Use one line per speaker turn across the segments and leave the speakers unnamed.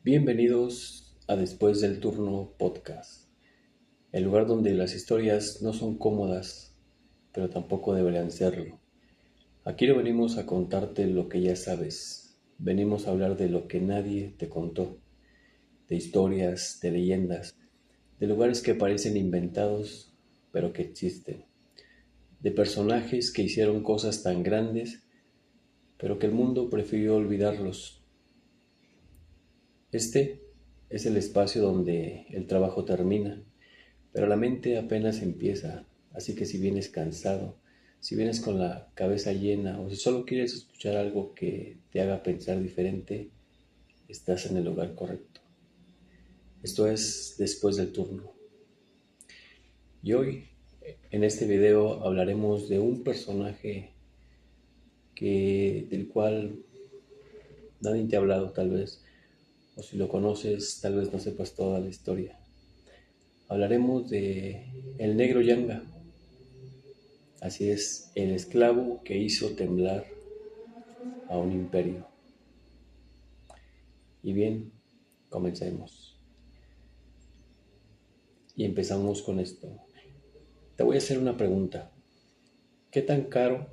Bienvenidos a Después del Turno Podcast, el lugar donde las historias no son cómodas, pero tampoco deberían serlo. Aquí no venimos a contarte lo que ya sabes, venimos a hablar de lo que nadie te contó, de historias, de leyendas, de lugares que parecen inventados, pero que existen, de personajes que hicieron cosas tan grandes, pero que el mundo prefirió olvidarlos. Este es el espacio donde el trabajo termina, pero la mente apenas empieza, así que si vienes cansado, si vienes con la cabeza llena o si solo quieres escuchar algo que te haga pensar diferente, estás en el lugar correcto. Esto es Después del Turno. Y hoy, en este video, hablaremos de un personaje del cual nadie te ha hablado tal vez, o si lo conoces, tal vez no sepas toda la historia. Hablaremos de el negro Yanga. Así es, el esclavo que hizo temblar a un imperio. Y bien, comencemos. Y empezamos con esto. Te voy a hacer una pregunta. ¿Qué tan caro,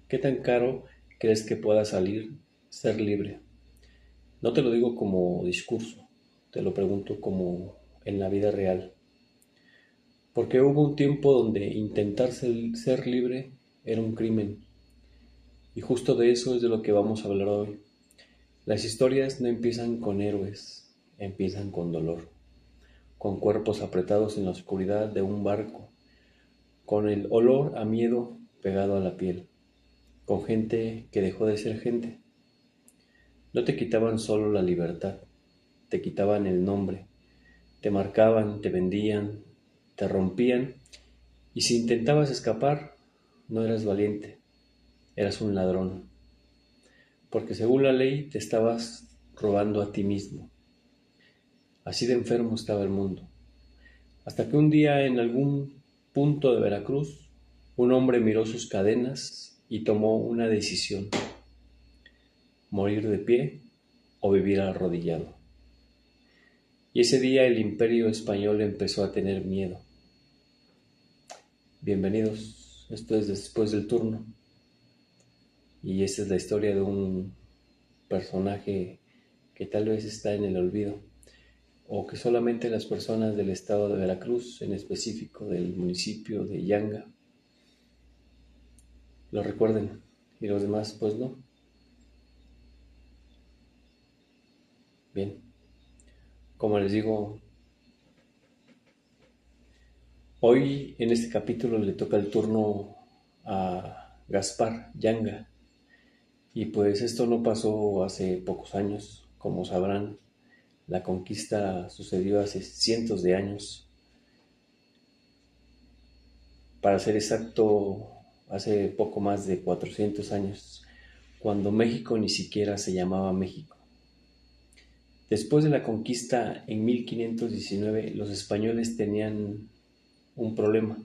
qué tan caro crees que pueda salir ser libre? No te lo digo como discurso, te lo pregunto como en la vida real. Porque hubo un tiempo donde intentar ser libre era un crimen. Y justo de eso es de lo que vamos a hablar hoy. Las historias no empiezan con héroes, empiezan con dolor, con cuerpos apretados en la oscuridad de un barco, con el olor a miedo pegado a la piel, con gente que dejó de ser gente. No te quitaban solo la libertad, te quitaban el nombre, te marcaban, te vendían, te rompían, y si intentabas escapar, no eras valiente, eras un ladrón, porque según la ley te estabas robando a ti mismo. Así de enfermo estaba el mundo. Hasta que un día en algún punto de Veracruz, un hombre miró sus cadenas y tomó una decisión: morir de pie o vivir arrodillado. Y ese día el imperio español empezó a tener miedo. Bienvenidos, esto es Después del Turno, y esta es la historia de un personaje que tal vez está en el olvido, o que solamente las personas del estado de Veracruz, en específico del municipio de Yanga, lo recuerden, y los demás pues no. Bien, como les digo, hoy en este capítulo le toca el turno a Gaspar Yanga, y pues esto no pasó hace pocos años. Como sabrán, la conquista sucedió hace cientos de años. Para ser exacto, hace poco más de 400 años, cuando México ni siquiera se llamaba México. Después de la conquista en 1519, los españoles tenían un problema.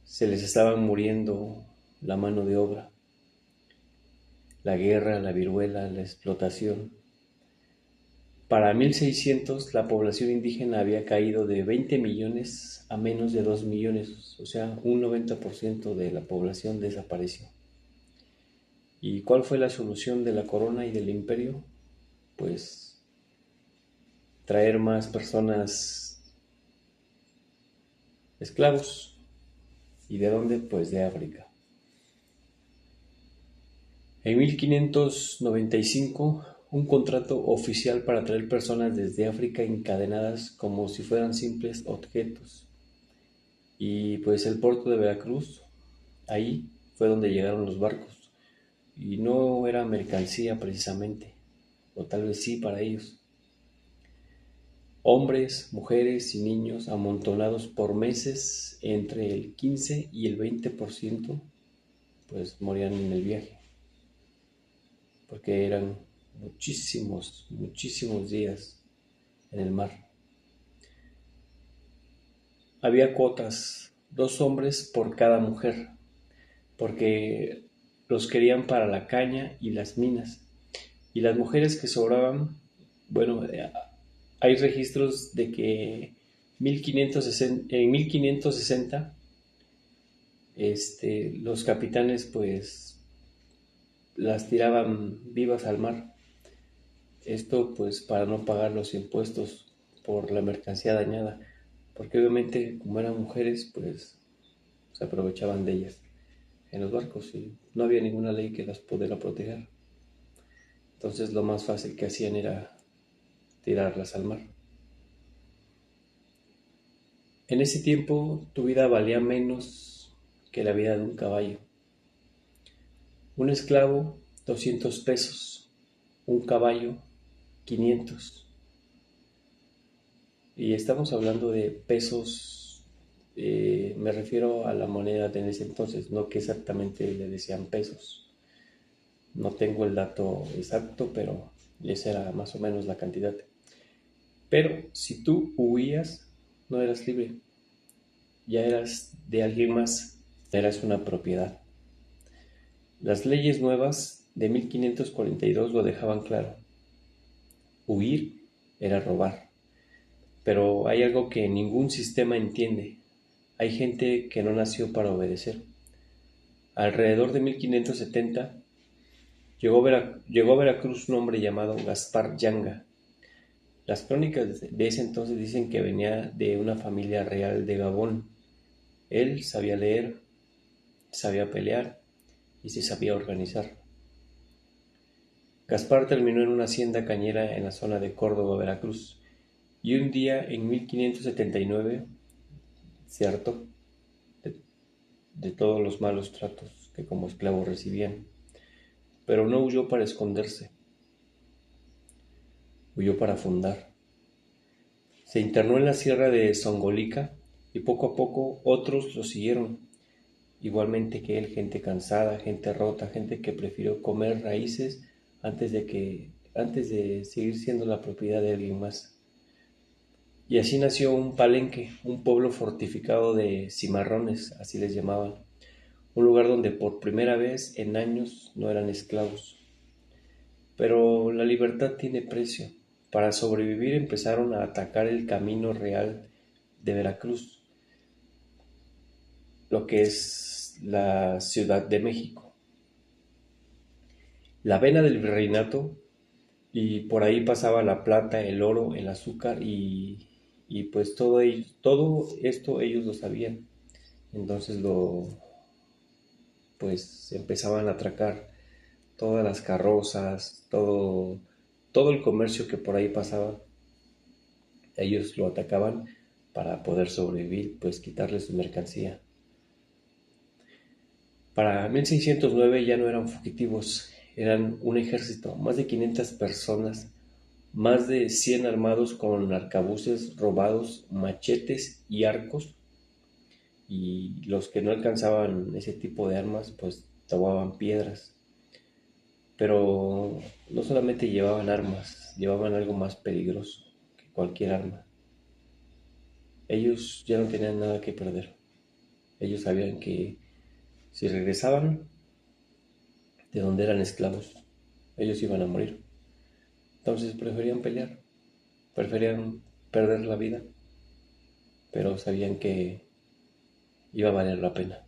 Se les estaban muriendo la mano de obra. La guerra, la viruela, la explotación. Para 1600 la población indígena había caído de 20 millones a menos de 2 millones, o sea, un 90% de la población desapareció. ¿Y cuál fue la solución de la corona y del imperio? Pues traer más personas esclavos. ¿Y de dónde? Pues de África. En 1595, un contrato oficial para traer personas desde África encadenadas como si fueran simples objetos. Y pues el puerto de Veracruz, ahí fue donde llegaron los barcos. Y no era mercancía precisamente, o tal vez sí para ellos. Hombres, mujeres y niños amontonados por meses, entre el 15 y el 20%, pues morían en el viaje, porque eran muchísimos, muchísimos días en el mar. Había cuotas, 2 hombres por cada mujer, porque los querían para la caña y las minas, y las mujeres que sobraban Bueno, hay registros de que 1560 los capitanes pues las tiraban vivas al mar. Esto pues para no pagar los impuestos por la mercancía dañada, porque obviamente como eran mujeres pues se aprovechaban de ellas en los barcos y no había ninguna ley que las pudiera proteger. Entonces lo más fácil que hacían era tirarlas al mar. En ese tiempo tu vida valía menos que la vida de un caballo. Un esclavo, 200 pesos. Un caballo, 500. Y estamos hablando de pesos, me refiero a la moneda de ese entonces, no que exactamente le decían pesos. No tengo el dato exacto, pero esa era más o menos la cantidad. Pero si tú huías, no eras libre, ya eras de alguien más, eras una propiedad. Las leyes nuevas de 1542 lo dejaban claro. Huir era robar. Pero hay algo que ningún sistema entiende. Hay gente que no nació para obedecer. Alrededor de 1570 llegó a Veracruz un hombre llamado Gaspar Yanga. Las crónicas de ese entonces dicen que venía de una familia real de Gabón. Él sabía leer, sabía pelear y se sabía organizar. Gaspar terminó en una hacienda cañera en la zona de Córdoba, Veracruz, y un día en 1579 se hartó de, de todos los malos tratos que como esclavo recibían, pero no huyó para esconderse, huyó para fundar. Se internó en la sierra de Songolica y poco a poco otros lo siguieron, igualmente que él, gente cansada, gente rota, gente que prefirió comer raíces antes de seguir siendo la propiedad de alguien más. Y así nació un Palenque, un pueblo fortificado de cimarrones, así les llamaban, un lugar donde por primera vez en años no eran esclavos. Pero la libertad tiene precio. Para sobrevivir empezaron a atacar el camino real de Veracruz, lo que es la Ciudad de México. La vena del virreinato, y por ahí pasaba la plata, el oro, el azúcar y pues todo esto ellos lo sabían. Entonces pues empezaban a atracar todas las carrozas, todo el comercio que por ahí pasaba. Ellos lo atacaban para poder sobrevivir, pues quitarle su mercancía. Para 1609 ya no eran fugitivos, eran un ejército, más de 500 personas, más de 100 armados con arcabuces robados, machetes y arcos, y los que no alcanzaban ese tipo de armas, pues tomaban piedras. Pero no solamente llevaban armas, llevaban algo más peligroso que cualquier arma. Ellos ya no tenían nada que perder. Ellos sabían que si regresaban de donde eran esclavos, ellos iban a morir. Entonces preferían pelear, preferían perder la vida, pero sabían que iba a valer la pena.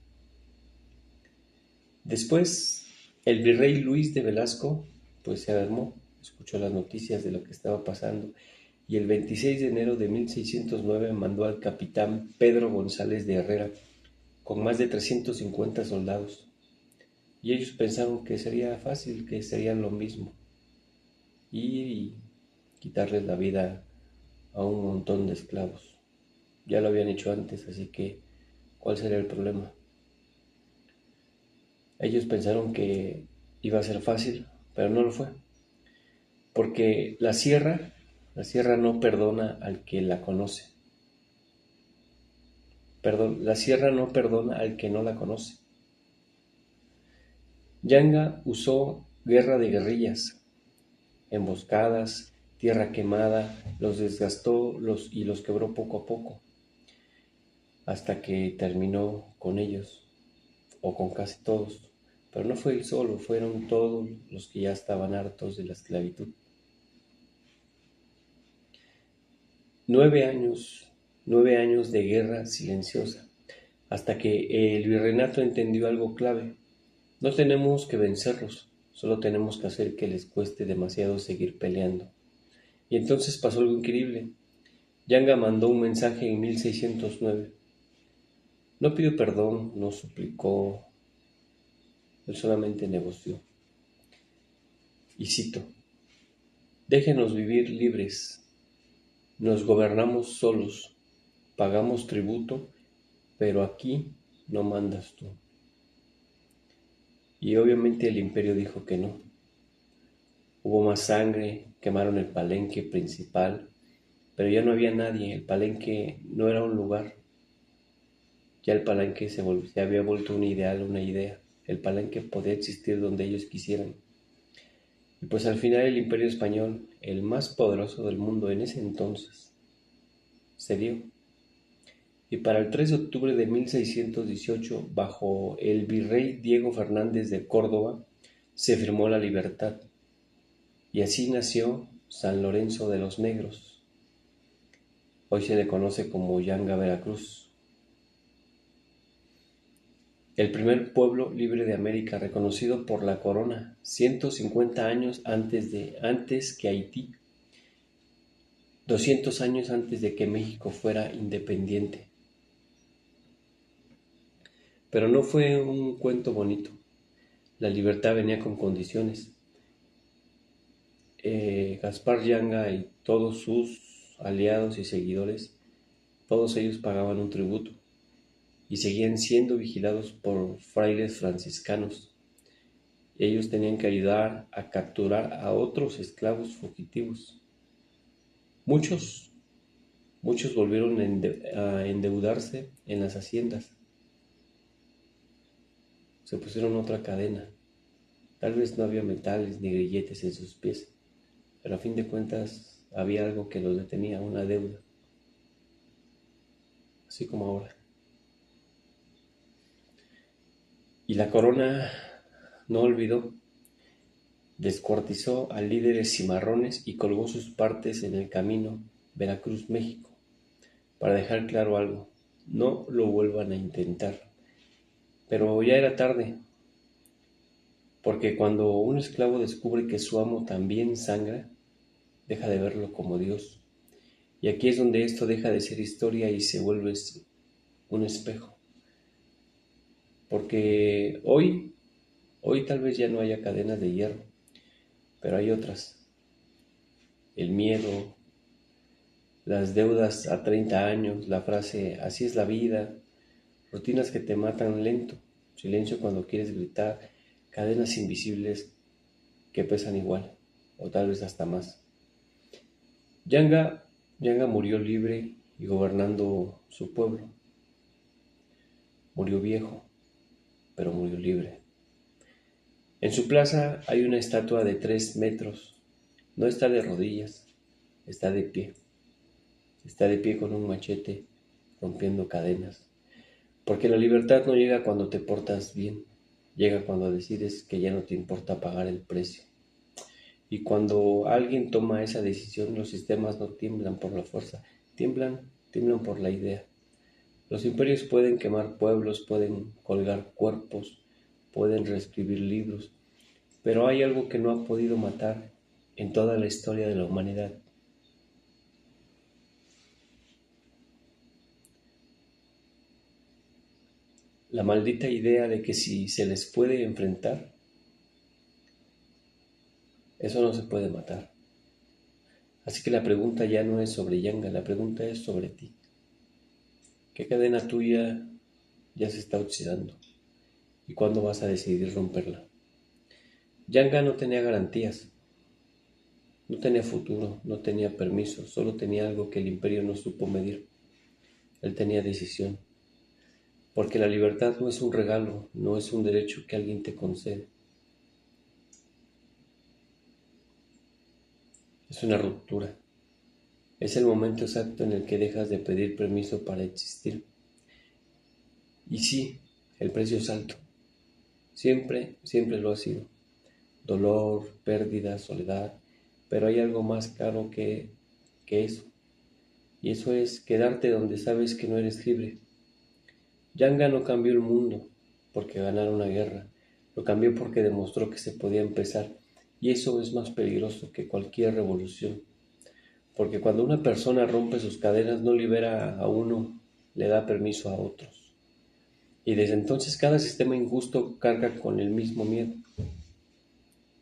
Después, el virrey Luis de Velasco, pues se alarmó, escuchó las noticias de lo que estaba pasando y el 26 de enero de 1609 mandó al capitán Pedro González de Herrera con más de 350 soldados. Y ellos pensaron que sería fácil, que serían lo mismo, ir y quitarles la vida a un montón de esclavos. Ya lo habían hecho antes, así que ¿cuál sería el problema? Ellos pensaron que iba a ser fácil, pero no lo fue, porque la sierra no perdona al que la conoce. Perdón, la sierra no perdona al que no la conoce. Yanga usó guerra de guerrillas, emboscadas, tierra quemada, los desgastó y los quebró poco a poco, hasta que terminó con ellos, o con casi todos. Pero no fue él solo, fueron todos los que ya estaban hartos de la esclavitud. 9 años, 9 años de guerra silenciosa, hasta que el virreinato entendió algo clave. No tenemos que vencerlos, solo tenemos que hacer que les cueste demasiado seguir peleando. Y entonces pasó algo increíble. Yanga mandó un mensaje en 1609. No pidió perdón, no suplicó, él solamente negoció. Y cito: déjenos vivir libres, nos gobernamos solos, pagamos tributo, pero aquí no mandas tú. Y obviamente el imperio dijo que no. Hubo más sangre, quemaron el palenque principal, pero ya no había nadie, el palenque no era un lugar, ya el palenque se había vuelto un ideal, una idea. El palenque podía existir donde ellos quisieran. Y pues al final el imperio español, el más poderoso del mundo en ese entonces, cedió. Y para el 3 de octubre de 1618, bajo el virrey Diego Fernández de Córdoba, se firmó la libertad. Y así nació San Lorenzo de los Negros. Hoy se le conoce como Yanga, Veracruz. El primer pueblo libre de América, reconocido por la corona 150 años antes que Haití, 200 años antes de que México fuera independiente. Pero no fue un cuento bonito. La libertad venía con condiciones. Gaspar Yanga y todos sus aliados y seguidores, todos ellos pagaban un tributo y seguían siendo vigilados por frailes franciscanos. Ellos tenían que ayudar a capturar a otros esclavos fugitivos. Muchos volvieron a endeudarse en las haciendas. Se pusieron otra cadena. Tal vez no había metales ni grilletes en sus pies, pero a fin de cuentas había algo que los detenía, una deuda. Así como ahora. Y la corona no olvidó. Descuartizó a líderes cimarrones y colgó sus partes en el camino Veracruz, México, para dejar claro algo: no lo vuelvan a intentar. Pero ya era tarde, porque cuando un esclavo descubre que su amo también sangra, deja de verlo como Dios. Y aquí es donde esto deja de ser historia y se vuelve un espejo. Porque hoy tal vez ya no haya cadenas de hierro, pero hay otras. El miedo, las deudas a 30 años, la frase "así es la vida", rutinas que te matan lento, silencio cuando quieres gritar, cadenas invisibles que pesan igual, o tal vez hasta más. Yanga, Yanga murió libre y gobernando su pueblo. Murió viejo, pero murió libre. En su plaza hay una estatua de 3 metros. No está de rodillas, está de pie. Está de pie con un machete, rompiendo cadenas. Porque la libertad no llega cuando te portas bien, llega cuando decides que ya no te importa pagar el precio. Y cuando alguien toma esa decisión, los sistemas no tiemblan por la fuerza, tiemblan por la idea. Los imperios pueden quemar pueblos, pueden colgar cuerpos, pueden reescribir libros, pero hay algo que no ha podido matar en toda la historia de la humanidad. La maldita idea de que si se les puede enfrentar, eso no se puede matar. Así que la pregunta ya no es sobre Yanga, la pregunta es sobre ti. ¿Qué cadena tuya ya se está oxidando? ¿Y cuándo vas a decidir romperla? Yanga no tenía garantías, no tenía futuro, no tenía permiso, solo tenía algo que el imperio no supo medir. Él tenía decisión. Porque la libertad no es un regalo, no es un derecho que alguien te concede. Es una ruptura. Es el momento exacto en el que dejas de pedir permiso para existir. Y sí, el precio es alto. Siempre lo ha sido. Dolor, pérdida, soledad. Pero hay algo más caro que eso. y eso es quedarte donde sabes que no eres libre. Yanga no cambió el mundo porque ganara una guerra, lo cambió porque demostró que se podía empezar, y eso es más peligroso que cualquier revolución, porque cuando una persona rompe sus cadenas no libera a uno, le da permiso a otros. Y desde entonces cada sistema injusto carga con el mismo miedo,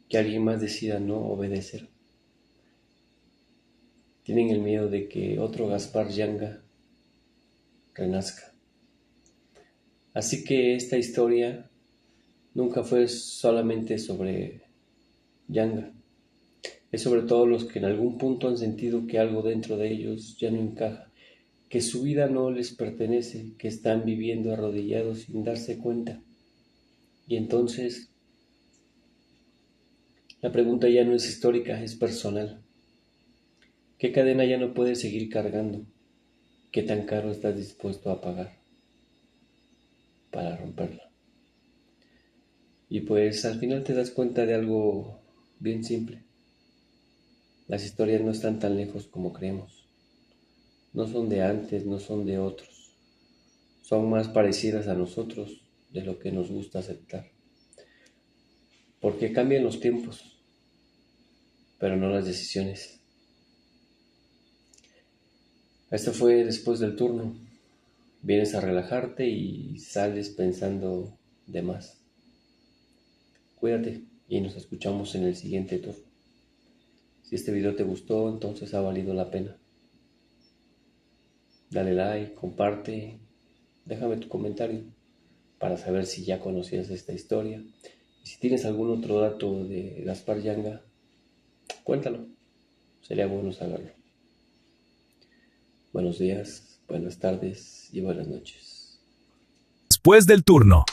que alguien más decida no obedecer. Tienen el miedo de que otro Gaspar Yanga renazca. Así que esta historia nunca fue solamente sobre Yanga, es sobre todos los que en algún punto han sentido que algo dentro de ellos ya no encaja, que su vida no les pertenece, que están viviendo arrodillados sin darse cuenta. Y entonces la pregunta ya no es histórica, es personal. ¿Qué cadena ya no puedes seguir cargando? ¿Qué tan caro estás dispuesto a pagar para romperla? Y pues al final te das cuenta de algo bien simple. Las historias no están tan lejos como creemos. No son de antes, no son de otros. Son más parecidas a nosotros de lo que nos gusta aceptar. Porque cambian los tiempos, pero no las decisiones. Esto fue después del turno. Vienes a relajarte y sales pensando de más. Cuídate y nos escuchamos en el siguiente turno. Si este video te gustó, entonces ha valido la pena. Dale like, comparte, déjame tu comentario para saber si ya conocías esta historia. Y si tienes algún otro dato de Gaspar Yanga, cuéntalo. Sería bueno saberlo. Buenos días, buenas tardes y buenas noches.
Después del turno.